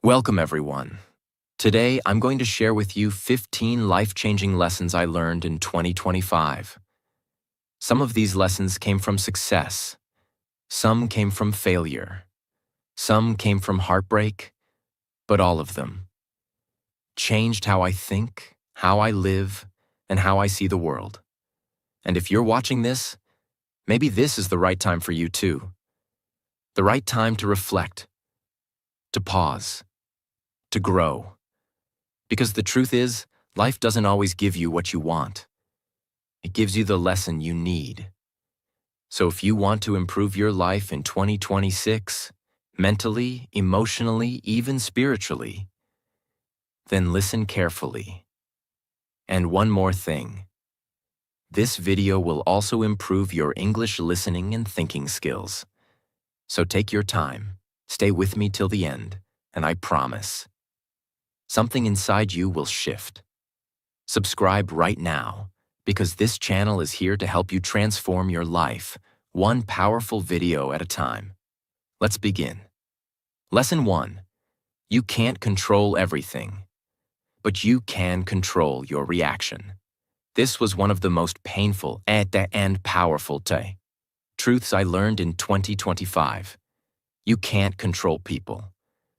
Welcome, everyone. Today, I'm going to share with you 15 life-changing lessons I learned in 2025. Some of these lessons came from success. Some came from failure. Some came from heartbreak, but all of them changed how I think, how I live, and how I see the world. And if you're watching this, maybe this is the right time for you too. The right time to reflect, to pause, to grow. Because the truth is, life doesn't always give you what you want. It gives you the lesson you need. So if you want to improve your life in 2026, mentally, emotionally, even spiritually, then listen carefully. And one more thing. This video will also improve your English listening and thinking skills. So take your time, stay with me till the end, and I promise, something inside you will shift. Subscribe right now, because this channel is here to help you transform your life, one powerful video at a time. Let's begin. Lesson 1. You can't control everything, but you can control your reaction. This was one of the most painful and powerful truths I learned in 2025. You can't control people.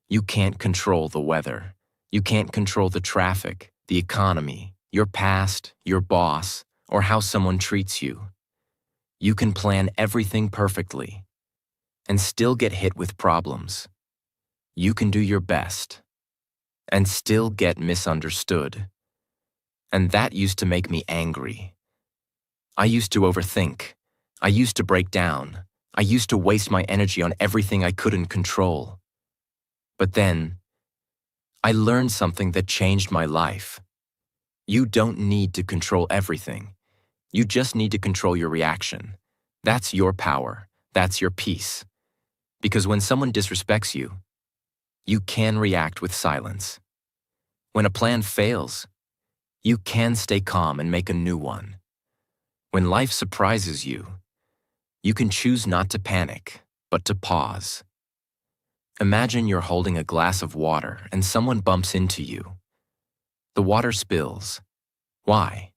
You can't control the weather. You can't control the traffic, the economy, your past, your boss, or how someone treats you. You can plan everything perfectly and still get hit with problems. You can do your best and still get misunderstood. And that used to make me angry. I used to overthink. I used to break down. I used to waste my energy on everything I couldn't control. But then, I learned something that changed my life. You don't need to control everything. You just need to control your reaction. That's your power. That's your peace. Because when someone disrespects you, you can react with silence. When a plan fails, you can stay calm and make a new one. When life surprises you, you can choose not to panic, but to pause. Imagine you're holding a glass of water and someone bumps into you. The water spills. Why?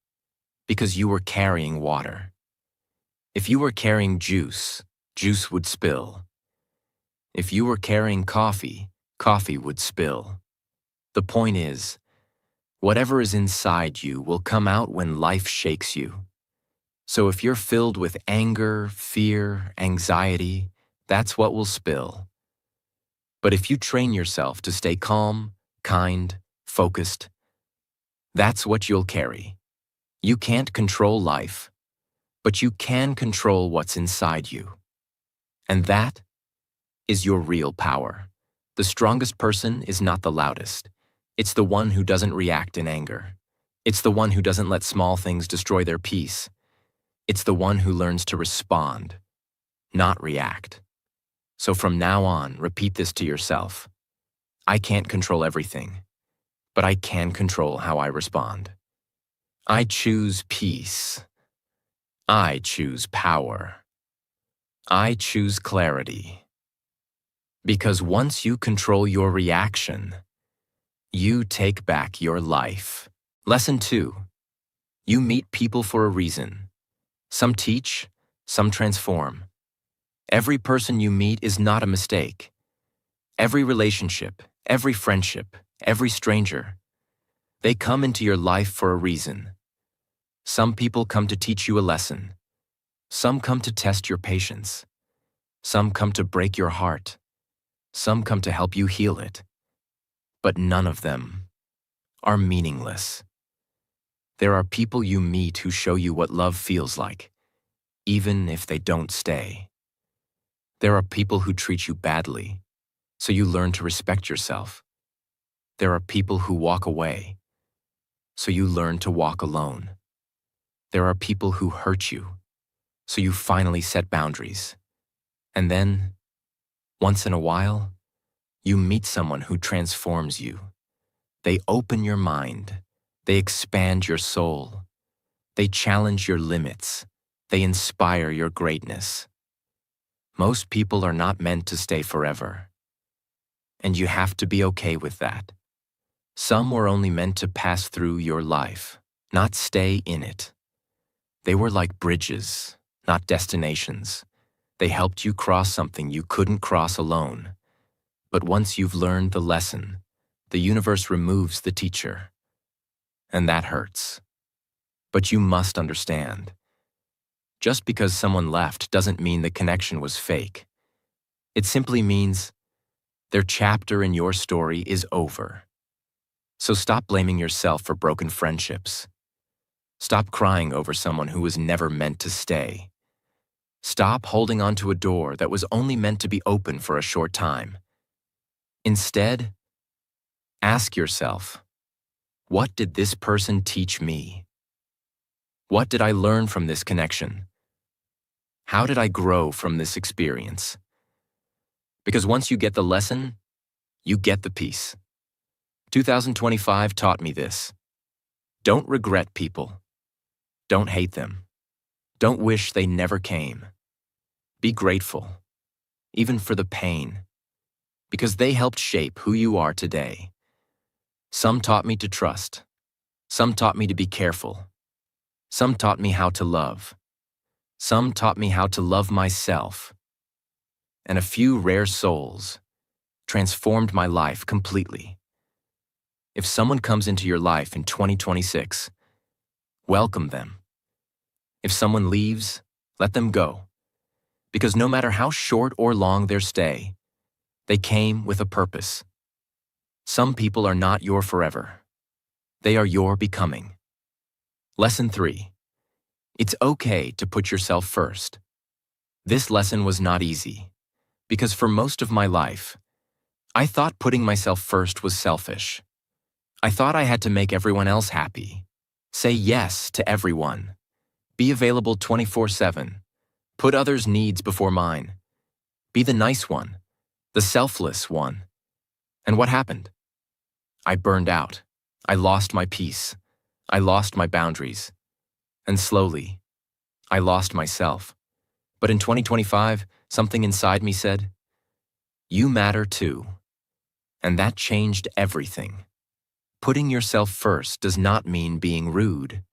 Because you were carrying water. If you were carrying juice, juice would spill. If you were carrying coffee, coffee would spill. The point is, whatever is inside you will come out when life shakes you. So if you're filled with anger, fear, anxiety, that's what will spill. But if you train yourself to stay calm, kind, focused, that's what you'll carry. You can't control life, but you can control what's inside you. And that is your real power. The strongest person is not the loudest. It's the one who doesn't react in anger. It's the one who doesn't let small things destroy their peace. It's the one who learns to respond, not react. So from now on, repeat this to yourself. I can't control everything, but I can control how I respond. I choose peace. I choose power. I choose clarity. Because once you control your reaction, you take back your life. Lesson 2. You meet people for a reason. Some teach, some transform. Every person you meet is not a mistake. Every relationship, every friendship, every stranger, they come into your life for a reason. Some people come to teach you a lesson. Some come to test your patience. Some come to break your heart. Some come to help you heal it. But none of them are meaningless. There are people you meet who show you what love feels like, even if they don't stay. There are people who treat you badly, so you learn to respect yourself. There are people who walk away, so you learn to walk alone. There are people who hurt you, so you finally set boundaries. And then, once in a while, you meet someone who transforms you. They open your mind. They expand your soul. They challenge your limits. They inspire your greatness. Most people are not meant to stay forever. And you have to be okay with that. Some were only meant to pass through your life, not stay in it. They were like bridges, not destinations. They helped you cross something you couldn't cross alone. But once you've learned the lesson, the universe removes the teacher. And that hurts. But you must understand. Just because someone left doesn't mean the connection was fake. It simply means their chapter in your story is over. So stop blaming yourself for broken friendships. Stop crying over someone who was never meant to stay. Stop holding on to a door that was only meant to be open for a short time. Instead, ask yourself, what did this person teach me? What did I learn from this connection? How did I grow from this experience? Because once you get the lesson, you get the peace. 2025 taught me this. Don't regret people. Don't hate them. Don't wish they never came. Be grateful, even for the pain, because they helped shape who you are today. Some taught me to trust. Some taught me to be careful. Some taught me how to love. Some taught me how to love myself. And a few rare souls transformed my life completely. If someone comes into your life in 2026, welcome them. If someone leaves, let them go. Because no matter how short or long their stay, they came with a purpose. Some people are not your forever. They are your becoming. Lesson 3. It's okay to put yourself first. This lesson was not easy, because for most of my life, I thought putting myself first was selfish. I thought I had to make everyone else happy, say yes to everyone, be available 24/7, put others' needs before mine, be the nice one, the selfless one. And what happened? I burned out. I lost my peace. I lost my boundaries. And slowly, I lost myself. But in 2025, something inside me said, "You matter too." And that changed everything. Putting yourself first does not mean being rude.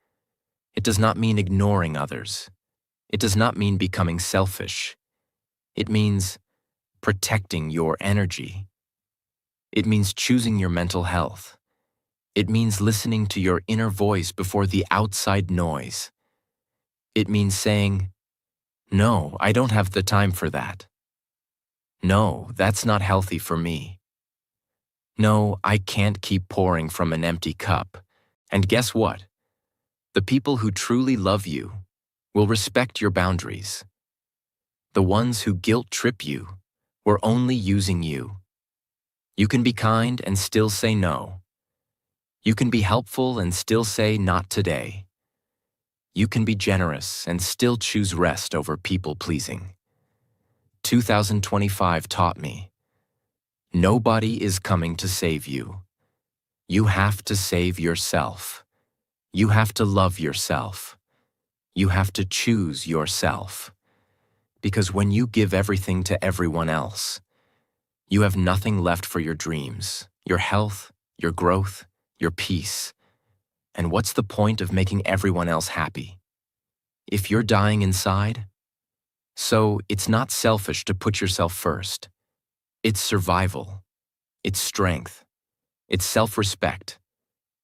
It does not mean ignoring others. It does not mean becoming selfish. It means protecting your energy. It means choosing your mental health. It means listening to your inner voice before the outside noise. It means saying, "No, I don't have the time for that. No, that's not healthy for me. No, I can't keep pouring from an empty cup." And guess what? The people who truly love you will respect your boundaries. The ones who guilt-trip you were only using you. You can be kind and still say no. You can be helpful and still say not today. You can be generous and still choose rest over people-pleasing. 2025 taught me, nobody is coming to save you. You have to save yourself. You have to love yourself. You have to choose yourself. Because when you give everything to everyone else, you have nothing left for your dreams, your health, your growth, your peace. And what's the point of making everyone else happy if you're dying inside? So it's not selfish to put yourself first. It's survival. It's strength. It's self-respect.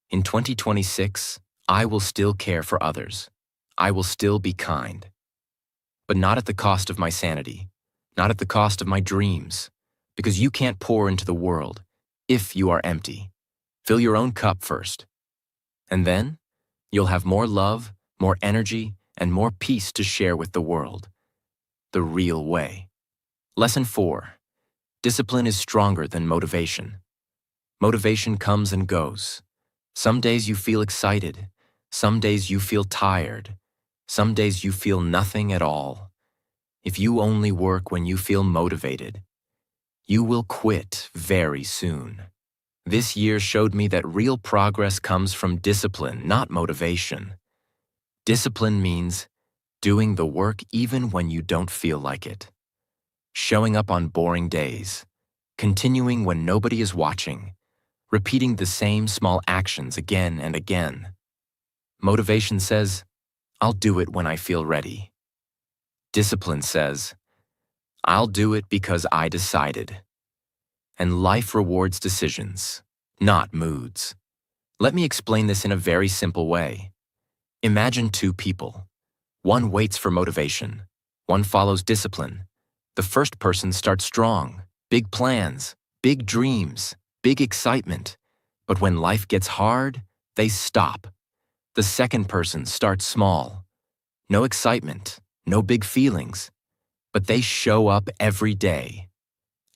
In 2026, I will still care for others. I will still be kind. But not at the cost of my sanity, not at the cost of my dreams, because you can't pour into the world if you are empty. Fill your own cup first. And then, you'll have more love, more energy, and more peace to share with the world. The real way. Lesson 4. Discipline is stronger than motivation. Motivation comes and goes. Some days you feel excited. Some days you feel tired. Some days you feel nothing at all. If you only work when you feel motivated, you will quit very soon. This year showed me that real progress comes from discipline, not motivation. Discipline means doing the work even when you don't feel like it. Showing up on boring days. continuing when nobody is watching, repeating the same small actions again and again. Motivation says, I'll do it when I feel ready. Discipline says, I'll do it because I decided. And life rewards decisions, not moods. Let me explain this in a very simple way. Imagine two people. One waits for motivation. One follows discipline. The first person starts strong, big plans, big dreams, big excitement. But when life gets hard, they stop. The second person starts small. No excitement, no big feelings. But they show up every day.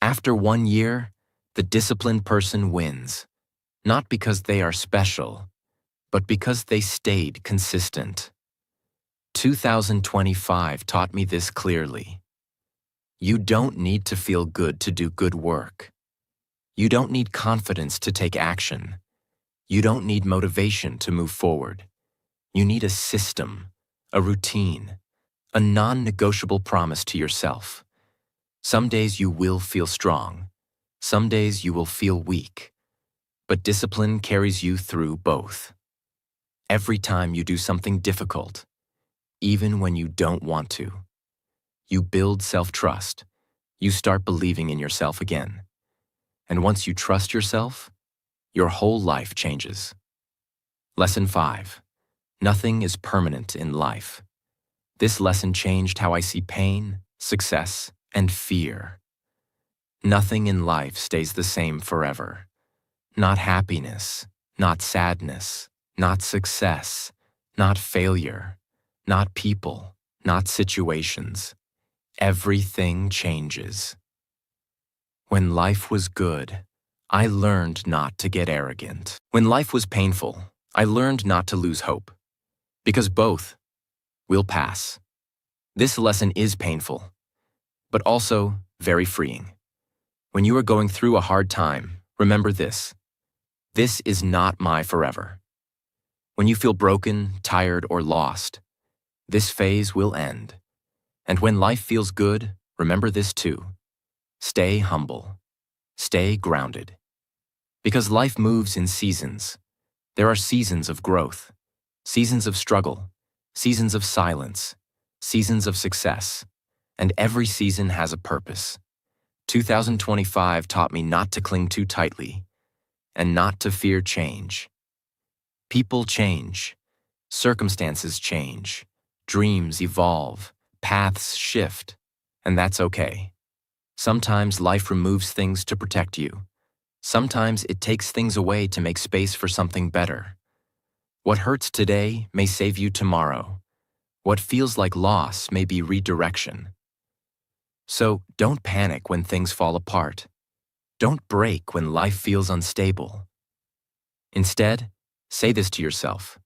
After 1 year, the disciplined person wins. Not because they are special, but because they stayed consistent. 2025 taught me this clearly. You don't need to feel good to do good work. You don't need confidence to take action. You don't need motivation to move forward. You need a system, a routine, a non-negotiable promise to yourself. Some days you will feel strong. Some days you will feel weak. But discipline carries you through both. Every time you do something difficult, even when you don't want to, you build self-trust. You start believing in yourself again. And once you trust yourself, your whole life changes. Lesson 5. Nothing is permanent in life. This lesson changed how I see pain, success, and fear. Nothing in life stays the same forever. Not happiness, not sadness, not success, not failure, not people, not situations. Everything changes. When life was good, I learned not to get arrogant. When life was painful, I learned not to lose hope. Because both will pass. This lesson is painful, but also very freeing. When you are going through a hard time, remember this. This is not my forever. When you feel broken, tired, or lost, this phase will end. And when life feels good, remember this too. Stay humble. Stay grounded. Because life moves in seasons. There are seasons of growth, seasons of struggle, seasons of silence, seasons of success, and every season has a purpose. 2025 taught me not to cling too tightly and not to fear change. People change, circumstances change, dreams evolve, paths shift, and that's okay. Sometimes life removes things to protect you. Sometimes it takes things away to make space for something better. What hurts today may save you tomorrow. What feels like loss may be redirection. So don't panic when things fall apart. Don't break when life feels unstable. Instead, say this to yourself.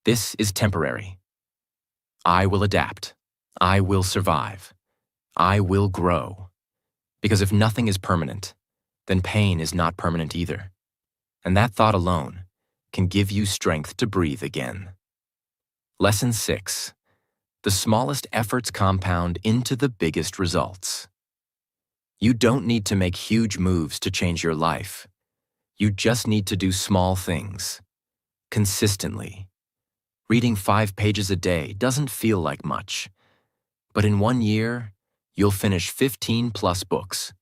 This is temporary. I will adapt. I will survive. I will grow. Because if nothing is permanent, then pain is not permanent either. And that thought alone can give you strength to breathe again. Lesson 6. The smallest efforts compound into the biggest results. You don't need to make huge moves to change your life. You just need to do small things, consistently. Reading 5 pages a day doesn't feel like much, but in 1 year, you'll finish 15+ books.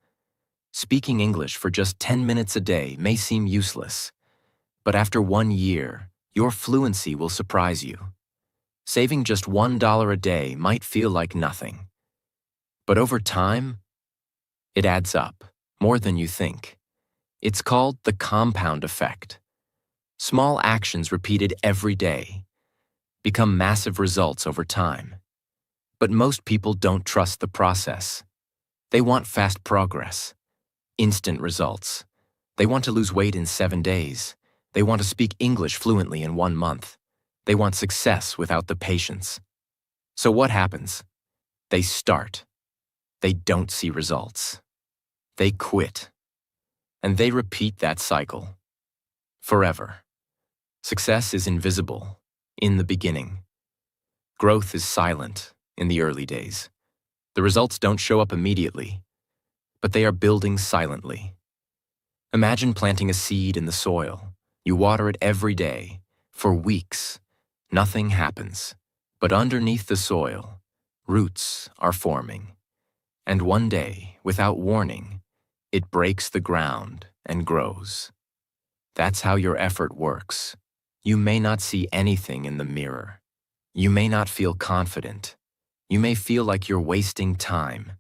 Speaking English for just 10 minutes a day may seem useless, but after 1 year, your fluency will surprise you. Saving just $1 a day might feel like nothing, but over time, it adds up, more than you think. It's called the compound effect. Small actions repeated every day become massive results over time. But most people don't trust the process. They want fast progress, instant results. They want to lose weight in 7 days. They want to speak English fluently in 1 month. They want success without the patience. So what happens? They start. They don't see results. They quit. And they repeat that cycle. Forever. Success is invisible in the beginning. Growth is silent in the early days. The results don't show up immediately, but they are building silently. Imagine planting a seed in the soil. You water it every day. For weeks, nothing happens. But underneath the soil, roots are forming. And one day, without warning, it breaks the ground and grows. That's how your effort works. You may not see anything in the mirror. You may not feel confident. You may feel like you're wasting time.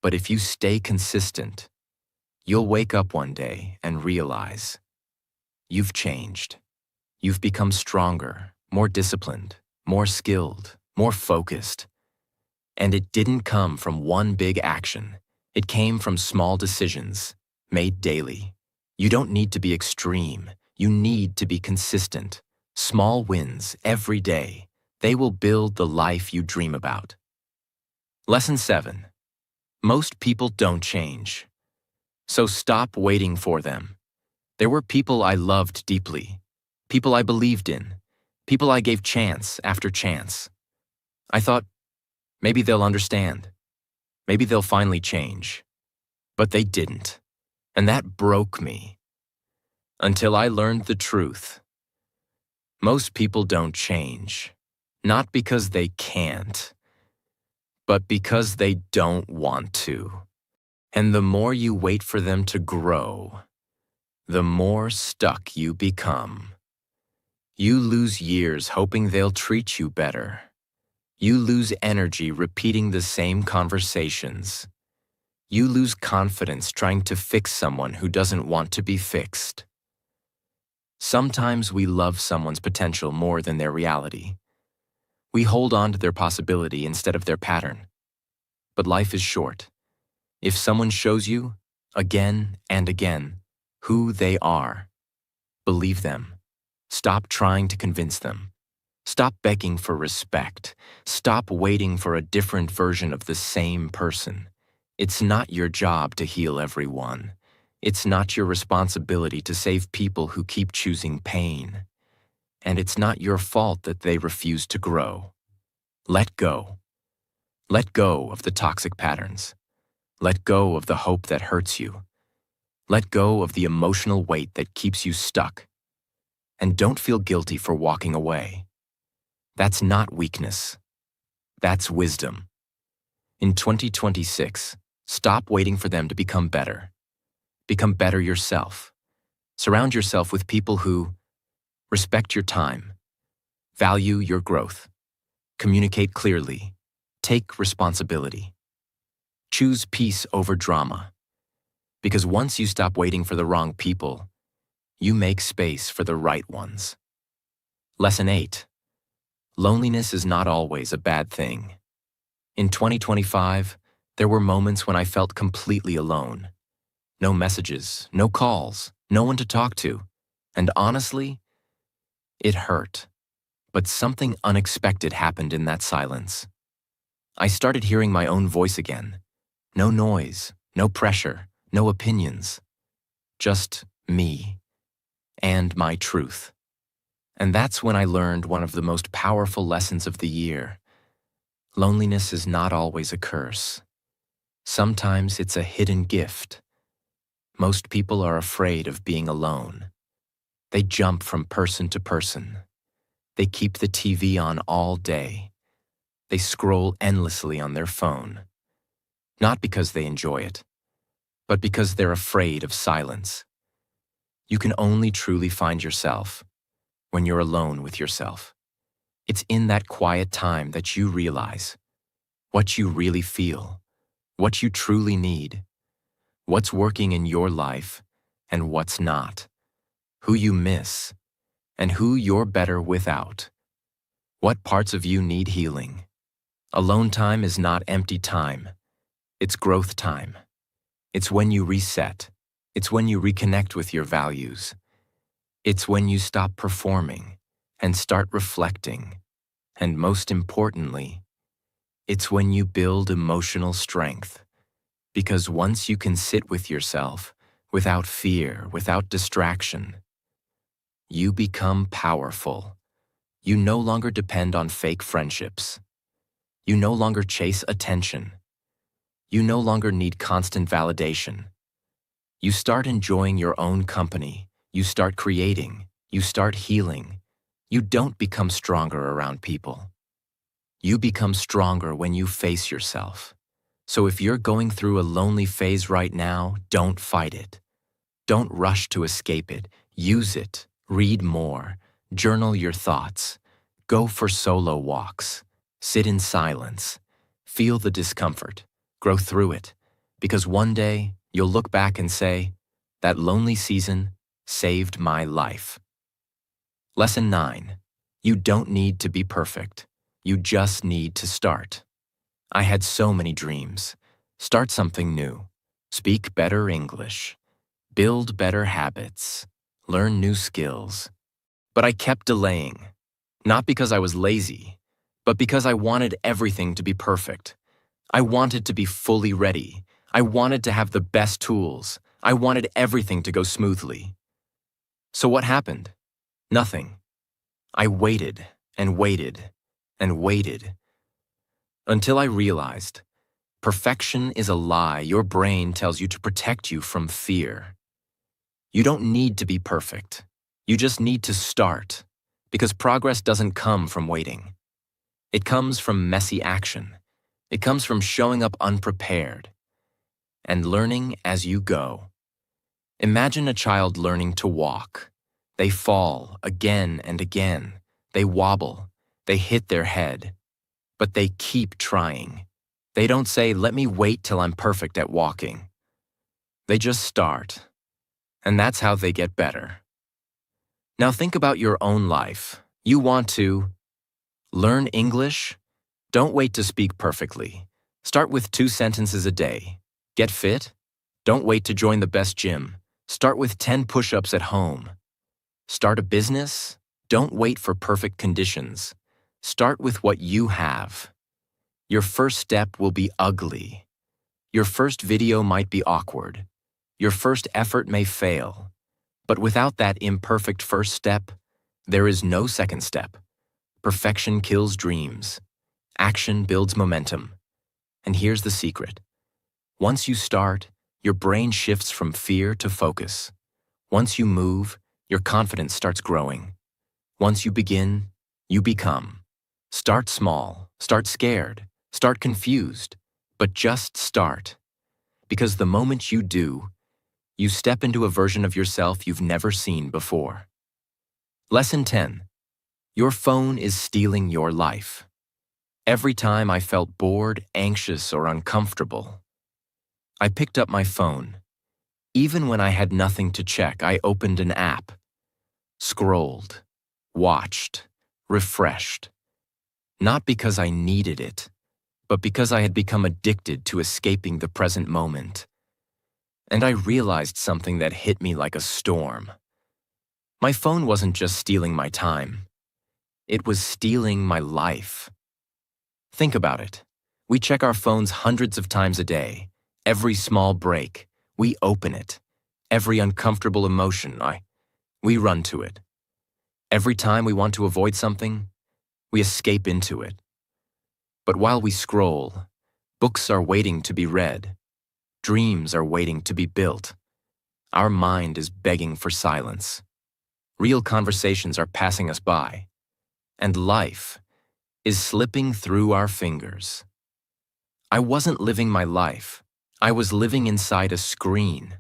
But if you stay consistent, you'll wake up one day and realize you've changed. You've become stronger, more disciplined, more skilled, more focused. And it didn't come from one big action. It came from small decisions made daily. You don't need to be extreme. You need to be consistent. Small wins every day. They will build the life you dream about. Lesson 7. Most people don't change. So stop waiting for them. There were people I loved deeply, people I believed in, people I gave chance after chance. I thought, maybe they'll understand. Maybe they'll finally change. But they didn't. And that broke me. Until I learned the truth. Most people don't change. Not because they can't, but because they don't want to. And the more you wait for them to grow, the more stuck you become. You lose years hoping they'll treat you better. You lose energy repeating the same conversations. You lose confidence trying to fix someone who doesn't want to be fixed. Sometimes we love someone's potential more than their reality. We hold on to their possibility instead of their pattern. But life is short. If someone shows you, again and again, who they are, believe them. Stop trying to convince them. Stop begging for respect. Stop waiting for a different version of the same person. It's not your job to heal everyone. It's not your responsibility to save people who keep choosing pain. And it's not your fault that they refuse to grow. Let go. Let go of the toxic patterns. Let go of the hope that hurts you. Let go of the emotional weight that keeps you stuck. And don't feel guilty for walking away. That's not weakness. That's wisdom. In 2026, stop waiting for them to become better. Become better yourself. Surround yourself with people who respect your time, value your growth, communicate clearly, take responsibility. Choose peace over drama. Because once you stop waiting for the wrong people, you make space for the right ones. Lesson 8. Loneliness is not always a bad thing. In 2025, there were moments when I felt completely alone. No messages, no calls, no one to talk to. And honestly, it hurt. But something unexpected happened in that silence. I started hearing my own voice again. No noise, no pressure, no opinions. Just me and my truth. And that's when I learned one of the most powerful lessons of the year. Loneliness is not always a curse. Sometimes it's a hidden gift. Most people are afraid of being alone. They jump from person to person. They keep the TV on all day. They scroll endlessly on their phone. Not because they enjoy it, but because they're afraid of silence. You can only truly find yourself when you're alone with yourself. It's in that quiet time that you realize what you really feel, what you truly need, what's working in your life and what's not, who you miss and who you're better without, what parts of you need healing. Alone time is not empty time. It's growth time. It's when you reset. It's when you reconnect with your values. It's when you stop performing and start reflecting. And most importantly, it's when you build emotional strength. Because once you can sit with yourself, without fear, without distraction, you become powerful. You no longer depend on fake friendships. You no longer chase attention. You no longer need constant validation. You start enjoying your own company. You start creating. You start healing. You don't become stronger around people. You become stronger when you face yourself. So if you're going through a lonely phase right now, don't fight it. Don't rush to escape it. Use it. Read more. Journal your thoughts. Go for solo walks. Sit in silence. Feel the discomfort. Grow through it. Because one day, you'll look back and say, that lonely season saved my life. Lesson 9. You don't need to be perfect. You just need to start. I had so many dreams. Start something new. Speak better English. Build better habits. Learn new skills. But I kept delaying. Not because I was lazy, but because I wanted everything to be perfect. I wanted to be fully ready. I wanted to have the best tools. I wanted everything to go smoothly. So what happened? Nothing. I waited and waited and waited until I realized perfection is a lie your brain tells you to protect you from fear. You don't need to be perfect. You just need to start, because progress doesn't come from waiting. It comes from messy action. It comes from showing up unprepared and learning as you go. Imagine a child learning to walk. They fall again and again. They wobble. They hit their head. But they keep trying. They don't say, let me wait till I'm perfect at walking. They just start. And that's how they get better. Now think about your own life. You want to learn English? Don't wait to speak perfectly. Start with 2 sentences a day. Get fit? Don't wait to join the best gym. Start with 10 push-ups at home. Start a business? Don't wait for perfect conditions. Start with what you have. Your first step will be ugly. Your first video might be awkward. Your first effort may fail. But without that imperfect first step, there is no second step. Perfection kills dreams. Action builds momentum. And here's the secret. Once you start, your brain shifts from fear to focus. Once you move, your confidence starts growing. Once you begin, you become. Start small, start scared, start confused, but just start. Because the moment you do, you step into a version of yourself you've never seen before. Lesson 10. Your phone is stealing your life. Every time I felt bored, anxious, or uncomfortable, I picked up my phone. Even when I had nothing to check, I opened an app, scrolled, watched, refreshed. Not because I needed it, but because I had become addicted to escaping the present moment. And I realized something that hit me like a storm. My phone wasn't just stealing my time. It was stealing my life. Think about it. We check our phones hundreds of times a day. Every small break, we open it. Every uncomfortable emotion, we run to it. Every time we want to avoid something, we escape into it. But while we scroll, books are waiting to be read. Dreams are waiting to be built. Our mind is begging for silence. Real conversations are passing us by. And life is slipping through our fingers. I wasn't living my life. I was living inside a screen.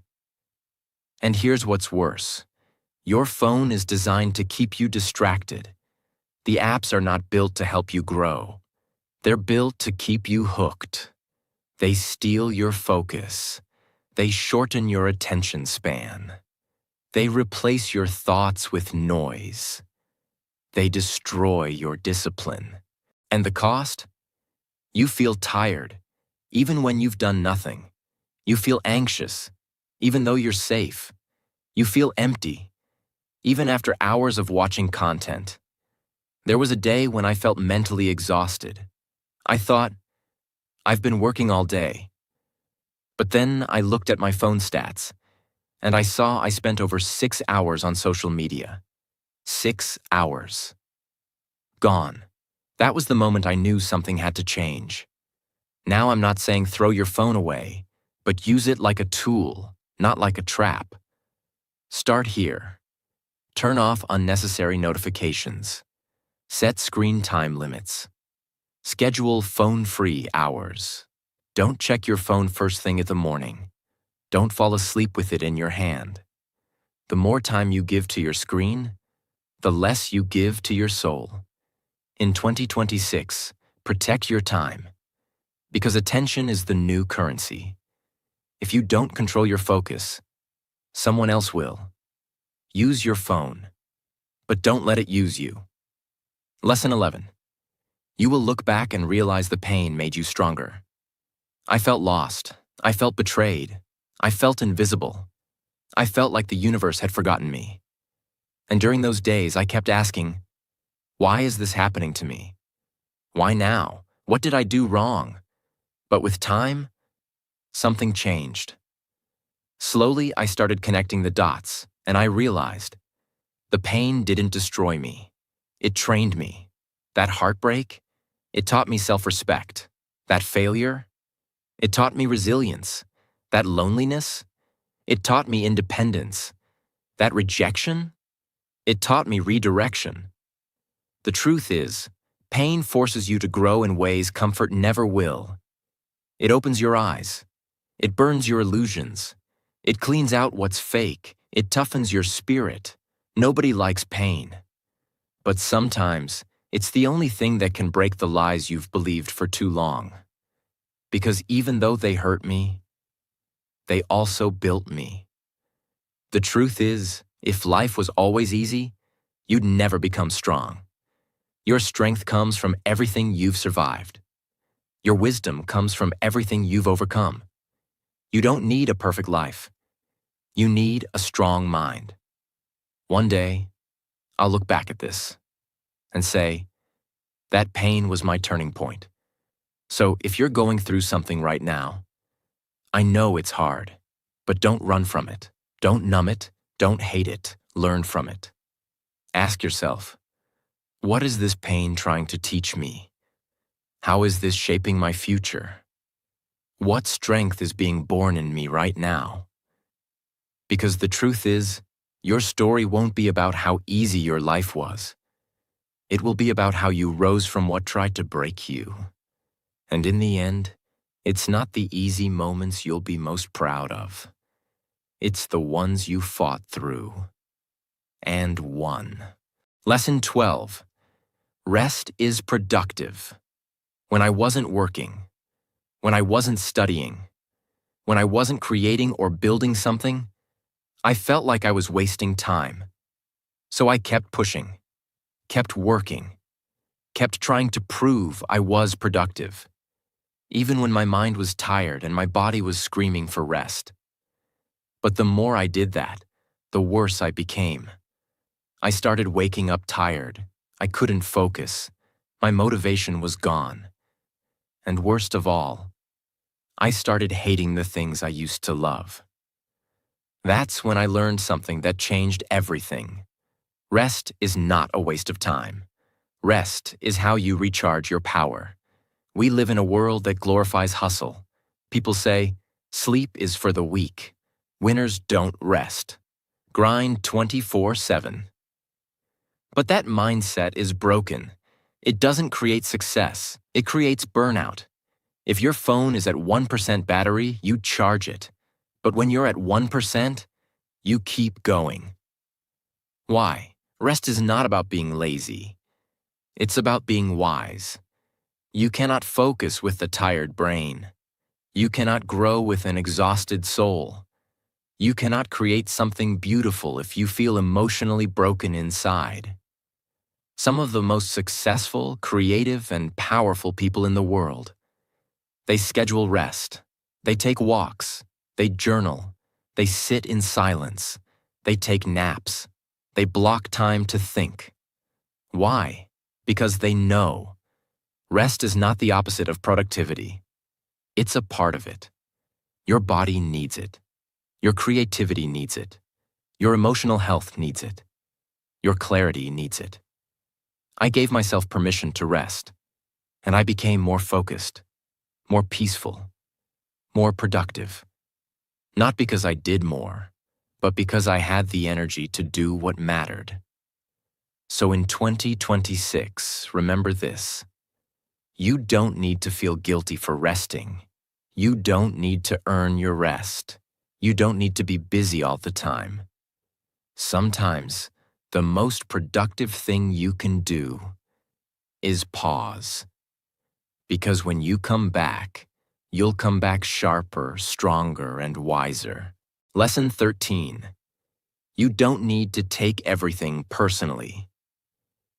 And here's what's worse. Your phone is designed to keep you distracted. The apps are not built to help you grow. They're built to keep you hooked. They steal your focus. They shorten your attention span. They replace your thoughts with noise. They destroy your discipline. And the cost? You feel tired, even when you've done nothing. You feel anxious, even though you're safe. You feel empty, even after hours of watching content. There was a day when I felt mentally exhausted. I thought, I've been working all day. But then I looked at my phone stats, and I saw I spent over 6 hours on social media. 6 hours. Gone. That was the moment I knew something had to change. Now I'm not saying throw your phone away, but use it like a tool, not like a trap. Start here. Turn off unnecessary notifications. Set screen time limits. Schedule phone-free hours. Don't check your phone first thing in the morning. Don't fall asleep with it in your hand. The more time you give to your screen, the less you give to your soul. In 2026, protect your time, because attention is the new currency. If you don't control your focus, someone else will. Use your phone, but don't let it use you. Lesson 11. You will look back and realize the pain made you stronger. I felt lost. I felt betrayed. I felt invisible. I felt like the universe had forgotten me. And during those days, I kept asking, why is this happening to me? Why now? What did I do wrong? But with time, something changed. Slowly, I started connecting the dots, and I realized the pain didn't destroy me. It trained me. That heartbreak, it taught me self-respect. That failure, it taught me resilience. That loneliness, it taught me independence. That rejection, it taught me redirection. The truth is, pain forces you to grow in ways comfort never will. It opens your eyes. It burns your illusions. It cleans out what's fake. It toughens your spirit. Nobody likes pain. But sometimes, it's the only thing that can break the lies you've believed for too long. Because even though they hurt me, they also built me. The truth is, if life was always easy, you'd never become strong. Your strength comes from everything you've survived. Your wisdom comes from everything you've overcome. You don't need a perfect life. You need a strong mind. One day, I'll look back at this and say, that pain was my turning point. So if you're going through something right now, I know it's hard, but don't run from it. Don't numb it. Don't hate it. Learn from it. Ask yourself, what is this pain trying to teach me? How is this shaping my future? What strength is being born in me right now? Because the truth is, your story won't be about how easy your life was. It will be about how you rose from what tried to break you. And in the end, it's not the easy moments you'll be most proud of. It's the ones you fought through and won. Lesson 12. Rest is productive. When I wasn't working, when I wasn't studying, when I wasn't creating or building something, I felt like I was wasting time. So I kept pushing, kept working, kept trying to prove I was productive, even when my mind was tired and my body was screaming for rest. But the more I did that, the worse I became. I started waking up tired. I couldn't focus. My motivation was gone. And worst of all, I started hating the things I used to love. That's when I learned something that changed everything. Rest is not a waste of time. Rest is how you recharge your power. We live in a world that glorifies hustle. People say, sleep is for the weak. Winners don't rest. Grind 24/7. But that mindset is broken. It doesn't create success. It creates burnout. If your phone is at 1% battery, you charge it. But when you're at 1%, you keep going. Why? Rest is not about being lazy. It's about being wise. You cannot focus with a tired brain. You cannot grow with an exhausted soul. You cannot create something beautiful if you feel emotionally broken inside. Some of the most successful, creative, and powerful people in the world, they schedule rest. They take walks. They journal. They sit in silence. They take naps. They block time to think. Why? Because they know. Rest is not the opposite of productivity. It's a part of it. Your body needs it. Your creativity needs it. Your emotional health needs it. Your clarity needs it. I gave myself permission to rest, and I became more focused, more peaceful, more productive. Not because I did more, but because I had the energy to do what mattered. So in 2026, remember this. You don't need to feel guilty for resting. You don't need to earn your rest. You don't need to be busy all the time. Sometimes, the most productive thing you can do is pause. Because when you come back, you'll come back sharper, stronger, and wiser. Lesson 13. You don't need to take everything personally.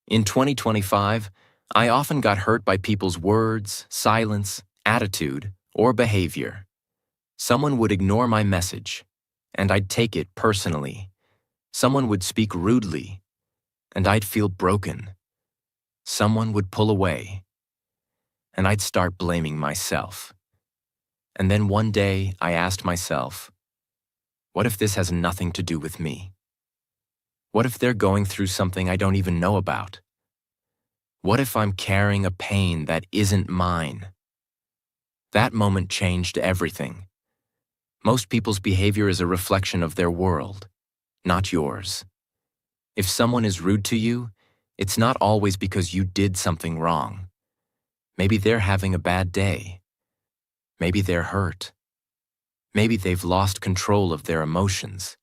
In 2025, I often got hurt by people's words, silence, attitude, or behavior. Someone would ignore my message, and I'd take it personally. Someone would speak rudely, and I'd feel broken. Someone would pull away, and I'd start blaming myself. And then one day, I asked myself, what if this has nothing to do with me? What if they're going through something I don't even know about? What if I'm carrying a pain that isn't mine? That moment changed everything. Most people's behavior is a reflection of their world, not yours. If someone is rude to you, it's not always because you did something wrong. Maybe they're having a bad day. Maybe they're hurt. Maybe they've lost control of their emotions.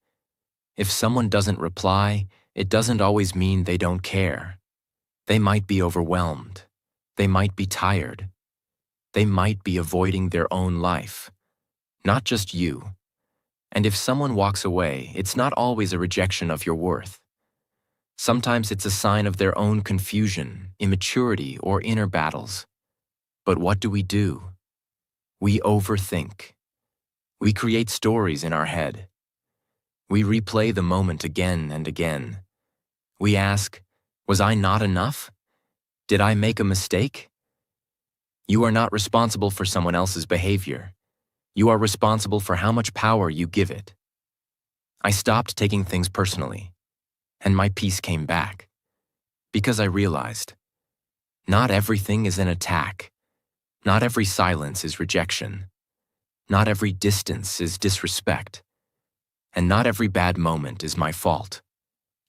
If someone doesn't reply, it doesn't always mean they don't care. They might be overwhelmed. They might be tired. They might be avoiding their own life, not just you. And if someone walks away, it's not always a rejection of your worth. Sometimes it's a sign of their own confusion, immaturity, or inner battles. But what do? We overthink. We create stories in our head. We replay the moment again and again. We ask, was I not enough? Did I make a mistake? You are not responsible for someone else's behavior. You are responsible for how much power you give it. I stopped taking things personally, and my peace came back. Because I realized, not everything is an attack. Not every silence is rejection. Not every distance is disrespect. And not every bad moment is my fault.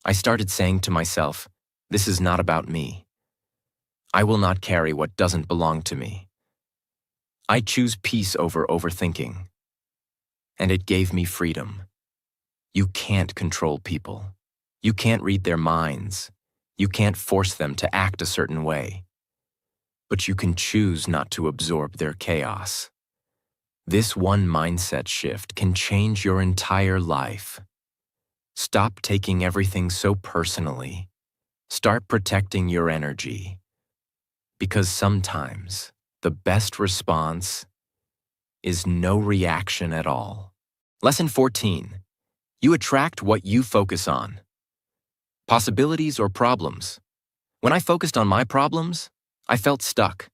I started saying to myself, this is not about me. I will not carry what doesn't belong to me. I choose peace over overthinking. And it gave me freedom. You can't control people. You can't read their minds. You can't force them to act a certain way. But you can choose not to absorb their chaos. This one mindset shift can change your entire life. Stop taking everything so personally. Start protecting your energy. Because sometimes the best response is no reaction at all. Lesson 14. You attract what you focus on. Possibilities or problems. When I focused on my problems, I felt stuck.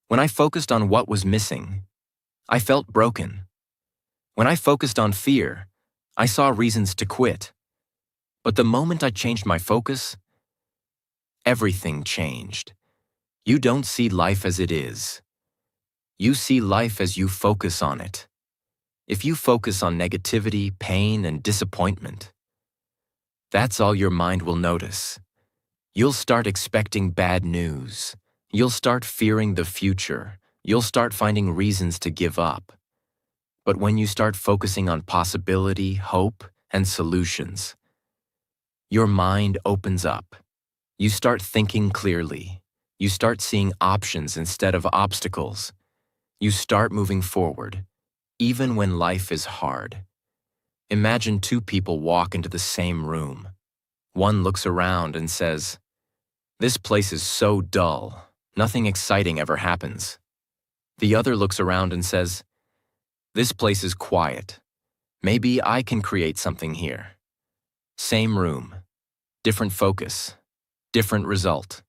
When I focused on what was missing, I felt broken. When I focused on fear, I saw reasons to quit. But the moment I changed my focus, everything changed. You don't see life as it is. You see life as you focus on it. If you focus on negativity, pain, and disappointment, that's all your mind will notice. You'll start expecting bad news. You'll start fearing the future. You'll start finding reasons to give up. But when you start focusing on possibility, hope, and solutions, your mind opens up. You start thinking clearly. You start seeing options instead of obstacles. You start moving forward, even when life is hard. Imagine two people walk into the same room. One looks around and says, "This place is so dull. Nothing exciting ever happens." The other looks around and says, "This place is quiet. Maybe I can create something here." Same room, different focus, different result.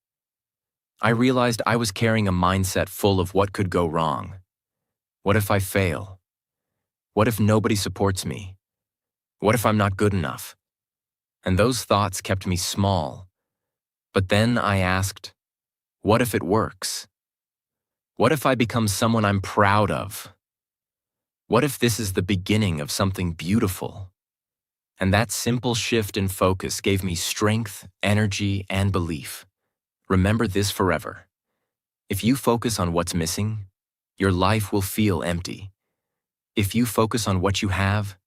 I realized I was carrying a mindset full of what could go wrong. What if I fail? What if nobody supports me? What if I'm not good enough? And those thoughts kept me small. But then I asked, what if it works? What if I become someone I'm proud of? What if this is the beginning of something beautiful? And that simple shift in focus gave me strength, energy, and belief. Remember this forever. If you focus on what's missing, your life will feel empty. If you focus on what you have,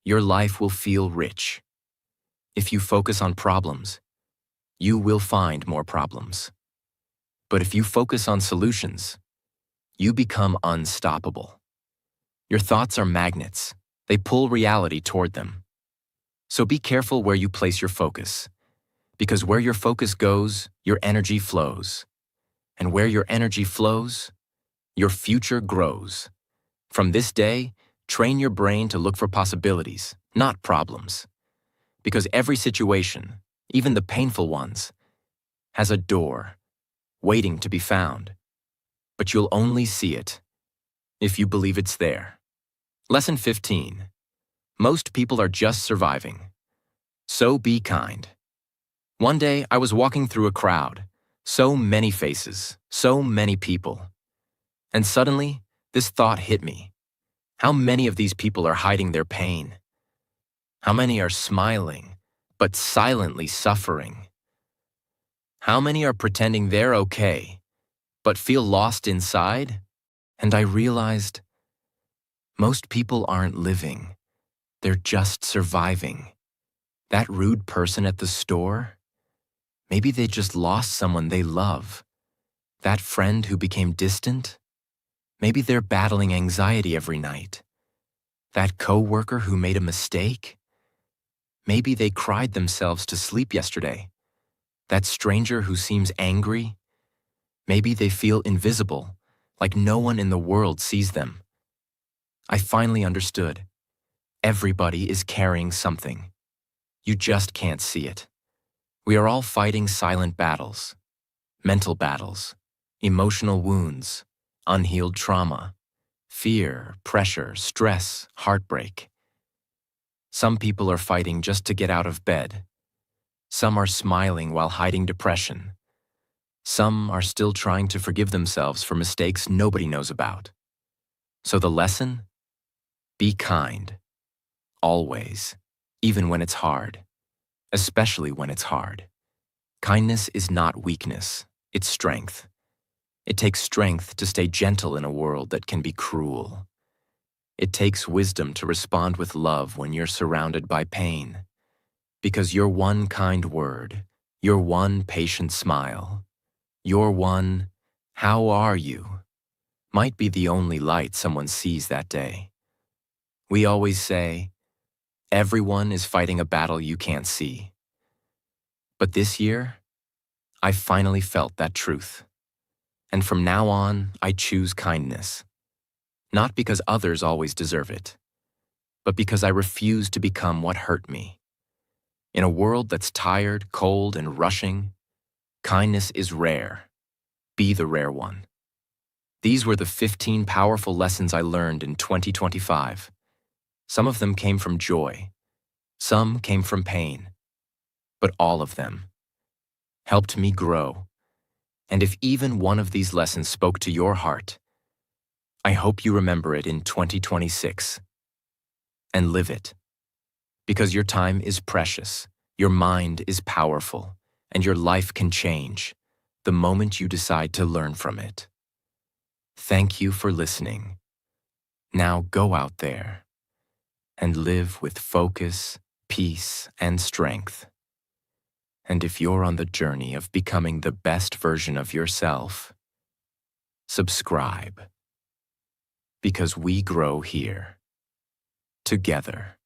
your life will feel rich. If you focus on problems, you will find more problems. But if you focus on solutions, you become unstoppable. Your thoughts are magnets. They pull reality toward them. So be careful where you place your focus, because where your focus goes, your energy flows. And where your energy flows, your future grows. From this day, train your brain to look for possibilities, not problems. Because every situation, even the painful ones, has a door waiting to be found. But you'll only see it if you believe it's there. Lesson 15. Most people are just surviving. So be kind. One day, I was walking through a crowd. So many faces, so many people. And suddenly, this thought hit me. How many of these people are hiding their pain? How many are smiling, but silently suffering? How many are pretending they're okay, but feel lost inside? And I realized, most people aren't living. They're just surviving. That rude person at the store? Maybe they just lost someone they love. That friend who became distant? Maybe they're battling anxiety every night. That coworker who made a mistake? Maybe they cried themselves to sleep yesterday. That stranger who seems angry? Maybe they feel invisible, like no one in the world sees them. I finally understood. Everybody is carrying something. You just can't see it. We are all fighting silent battles, mental battles, emotional wounds, unhealed trauma, fear, pressure, stress, heartbreak. Some people are fighting just to get out of bed. Some are smiling while hiding depression. Some are still trying to forgive themselves for mistakes nobody knows about. So the lesson? Be kind. Always. Even when it's hard. Especially when it's hard. Kindness is not weakness, it's strength. It takes strength to stay gentle in a world that can be cruel. It takes wisdom to respond with love when you're surrounded by pain. Because your one kind word, your one patient smile, your one, "How are you?" might be the only light someone sees that day. We always say, everyone is fighting a battle you can't see. But this year, I finally felt that truth. And from now on, I choose kindness. Not because others always deserve it, but because I refuse to become what hurt me. In a world that's tired, cold, and rushing, kindness is rare. Be the rare one. These were the 15 powerful lessons I learned in 2025. Some of them came from joy. Some came from pain. But all of them helped me grow. And if even one of these lessons spoke to your heart, I hope you remember it in 2026 and live it. Because your time is precious, your mind is powerful, and your life can change the moment you decide to learn from it. Thank you for listening. Now go out there and live with focus, peace, and strength. And if you're on the journey of becoming the best version of yourself, subscribe. Because we grow here, together.